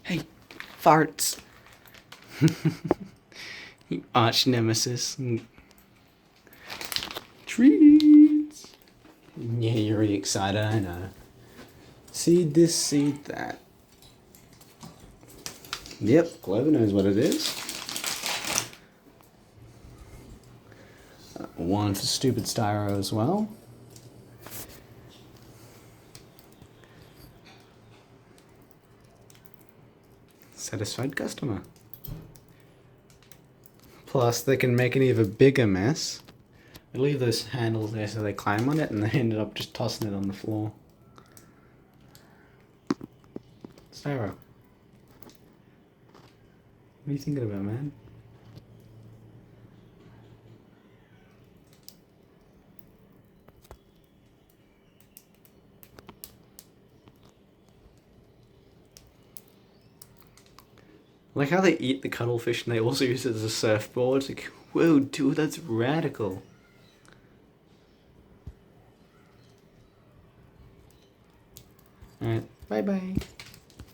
Hey, farts. You arch nemesis. Treats. Yeah, you're really excited, I know. Seed this, seed that. Yep, Clover knows what it is. One for stupid styro as well. Satisfied customer. Plus, they can make an even bigger mess. They leave those handles there so they climb on it and they ended up just tossing it on the floor. Styro. What are you thinking about, man? I like how they eat the cuttlefish and they also use it as a surfboard. It's like, whoa, dude, that's radical. Alright, bye bye.